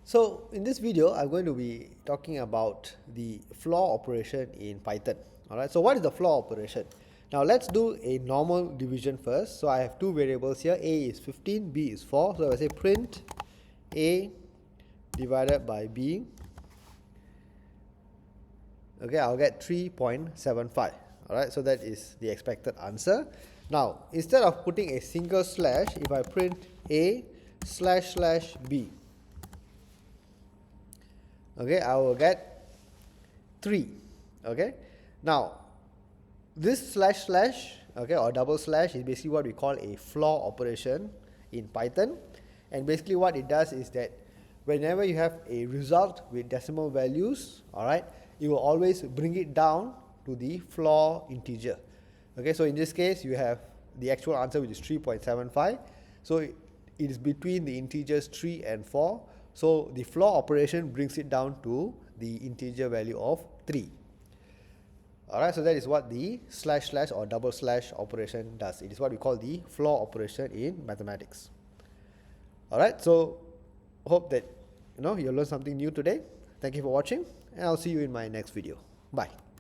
So in this video, I'm going to be talking about the floor operation in Python. Alright, so what is the floor operation? Now let's do a normal division first. So I have two variables here, a is 15, b is 4. So if I say print a divided by b, okay, I'll get 3.75. Alright, so that is the expected answer. Now instead of putting a single slash, if I print a slash b, okay, I will get 3. Okay, now this slash, okay, or double slash is basically what we call a floor operation in Python. And basically what it does is that whenever you have a result with decimal values, alright, you will always bring it down to the floor integer. Okay, so in this case you have the actual answer, which is 3.75. so it is between the integers 3 and 4. So the floor operation brings it down to the integer value of 3. Alright, so that is what the slash or double slash operation does. It is what we call the floor operation in mathematics. Alright, so hope that you learned something new today. Thank you for watching, and I'll see you in my next video. Bye.